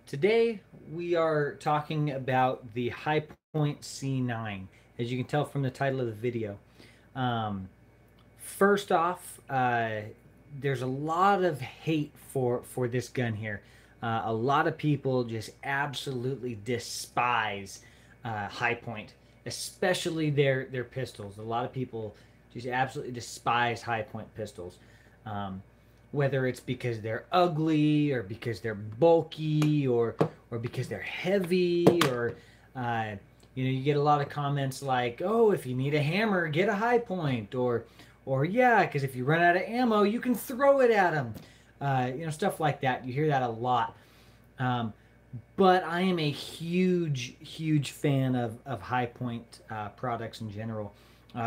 Today we are talking about the High Point C9, as you can tell from the title of the video. Um, First off, there's a lot of hate for this gun here. A lot of people just absolutely despise High Point, especially their pistols. A lot of people just absolutely despise High Point pistols. Um, whether it's because they're ugly or because they're bulky or because they're heavy or uh, you get a lot of comments like, "Oh, if you need a hammer, get a High Point," or yeah, because if you run out of ammo, you can throw it at them. Stuff like that. You hear that a lot. Um, but I am a huge fan of High Point products in general,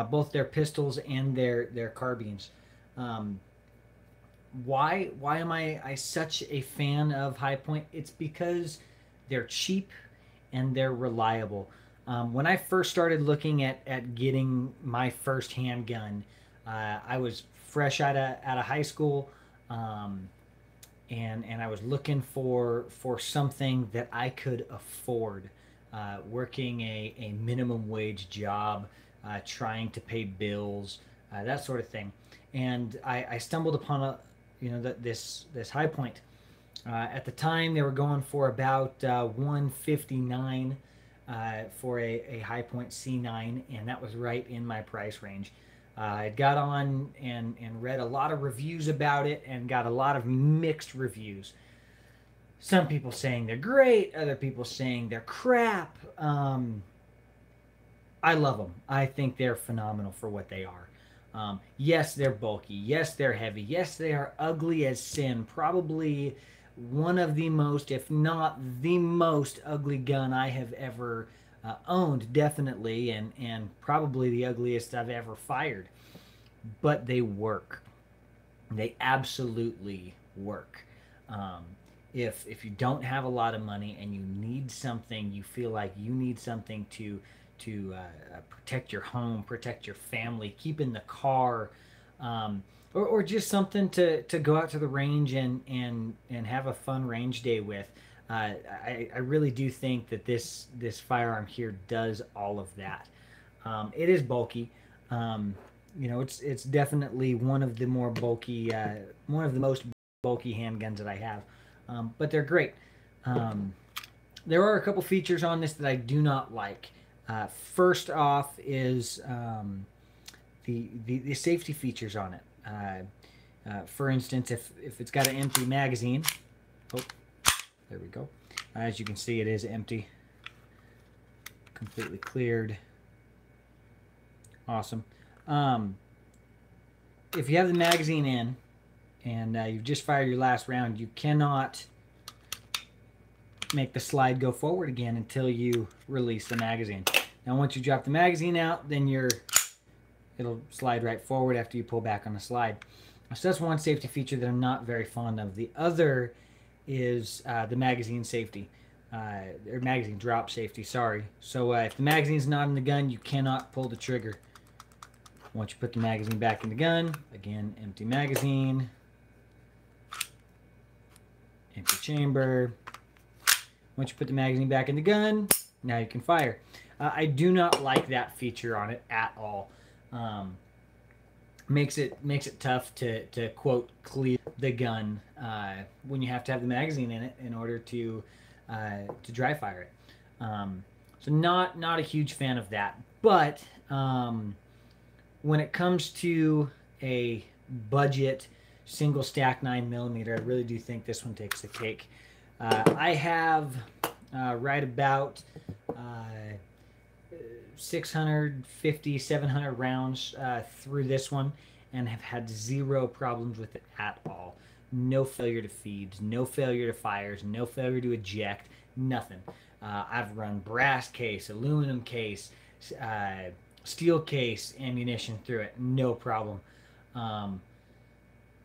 both their pistols and their carbines. Um, why am I such a fan of High Point? It's because they're cheap and they're reliable. When I first started looking at getting my first handgun, I was fresh out of high school, um, and I was looking for something that I could afford. Working a minimum wage job, trying to pay bills, that sort of thing, and I stumbled upon this High Point. At the time, they were going for about 159 for a High Point C9, and that was right in my price range. I got on and read a lot of reviews about it and got a lot of mixed reviews. Some people saying they're great, other people saying they're crap. I love them. I think they're phenomenal for what they are. Yes, they're bulky. Yes, they're heavy. Yes, they are ugly as sin. Probably one of the most, if not the most ugly gun I have ever owned, definitely, and probably the ugliest I've ever fired. But they work. They absolutely work. Um, if you don't have a lot of money and you need something, you feel like you need something to protect your home, protect your family, keep in the car, or just something to go out to the range and have a fun range day with. I really do think that this firearm here does all of that. It is bulky. Um, it's definitely one of the more bulky, one of the most bulky handguns that I have. But they're great. Um, there are a couple features on this that I do not like. First off is the safety features on it. For instance, if it's got an empty magazine, oh, there we go. As you can see, it is empty, completely cleared. Awesome. Um, if you have the magazine in and you've just fired your last round, you cannot make the slide go forward again until you release the magazine. Now, once you drop the magazine out, then it'll slide right forward after you pull back on the slide. So that's one safety feature that I'm not very fond of. The other is the magazine safety, or magazine drop safety. Sorry. So if the magazine's not in the gun, you cannot pull the trigger. Once you put the magazine back in the gun, again, empty magazine, empty chamber. Once you put the magazine back in the gun, now you can fire. I do not like that feature on it at all. Makes it tough to quote clear the gun when you have to have the magazine in it in order to dry fire it. So not a huge fan of that. But when it comes to a budget single stack 9mm, I really do think this one takes the cake. I have right about 650, 700 rounds through this one and have had zero problems with it at all. No failure to feeds, no failure to fires, no failure to eject, nothing. I've run brass case, aluminum case, steel case ammunition through it, no problem. Um,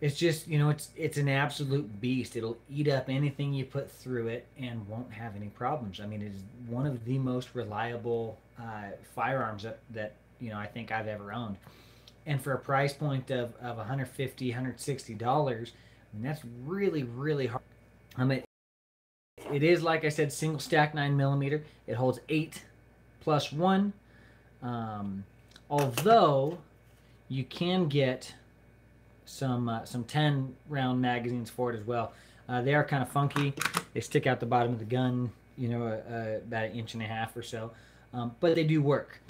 it's just, it's an absolute beast. It'll eat up anything you put through it and won't have any problems. I mean, it is one of the most reliable firearms that I think I've ever owned. And for a price point of 150, $160, I mean, that's really hard. I mean, It is, like I said, single stack 9mm. It holds 8 plus 1. Although you can get some 10 round magazines for it as well. They are kind of funky. They stick out the bottom of the gun, you know, about 1.5 inches or so, but they do work.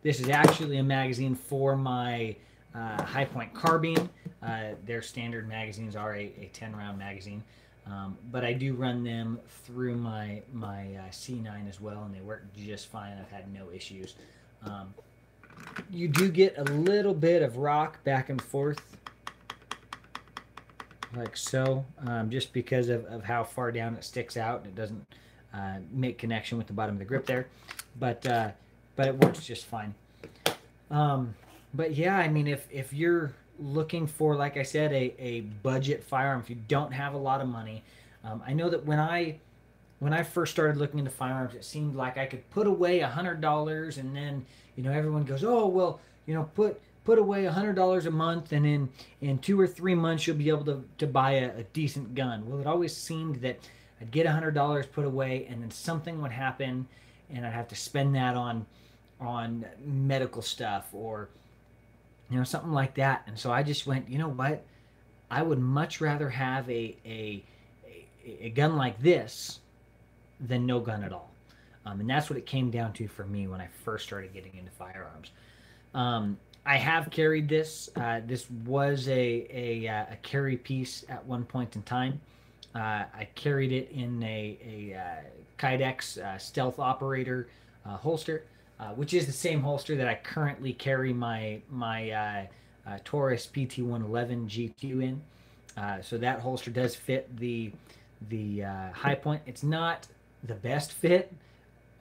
This is actually a magazine for my Hi-Point carbine. Their standard magazines are a 10 round magazine, but I do run them through my C9 as well, and they work just fine. I've had no issues. You do get a little bit of rock back and forth, like so, just because of how far down it sticks out, and it doesn't make connection with the bottom of the grip there, but it works just fine. But yeah, I mean, if you're looking for, like I said, a budget firearm, if you don't have a lot of money, I know that when I first started looking into firearms, it seemed like I could put away $100, and then, you know, everyone goes, oh well, you know, put away $100 a month, and in 2 or 3 months you'll be able to buy a decent gun. Well, it always seemed that I'd get $100 put away, and then something would happen, and I'd have to spend that on medical stuff, or, you know, something like that. And so I just went, you know what? I would much rather have a gun like this than no gun at all. And that's what it came down to for me when I first started getting into firearms. I have carried this. This was a carry piece at one point in time. I carried it in a Kydex Stealth Operator holster, which is the same holster that I currently carry my Taurus PT111 G2 in. So that holster does fit the Hi-Point. It's not the best fit,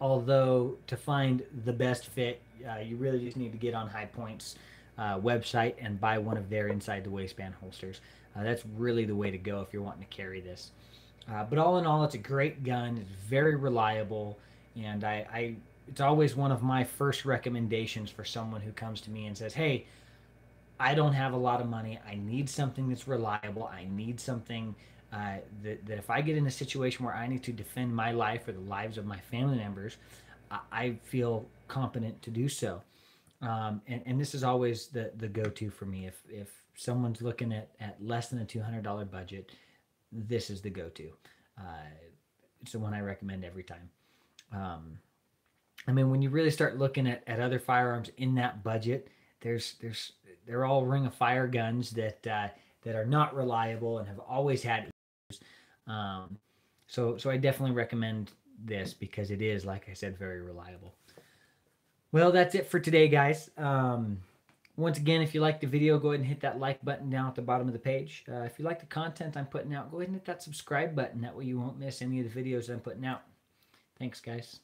although to find the best fit, you really just need to get on Hi-Point's website and buy one of their inside the waistband holsters. That's really the way to go if you're wanting to carry this. But all in all, it's a great gun. It's very reliable, and it's always one of my first recommendations for someone who comes to me and says, hey, I don't have a lot of money. I need something that's reliable. I need something that if I get in a situation where I need to defend my life or the lives of my family members, I feel competent to do so. And this is always the go-to for me. If someone's looking at less than a $200 budget, this is the go-to. It's the one I recommend every time. I mean, when you really start looking at other firearms in that budget, they're all Ring of Fire guns that are not reliable and have always had issues. So I definitely recommend this because it is, like I said, very reliable. Well, that's it for today, guys. Once again, if you liked the video, go ahead and hit that like button down at the bottom of the page. If you like the content I'm putting out, go ahead and hit that subscribe button. That way you won't miss any of the videos I'm putting out. Thanks, guys.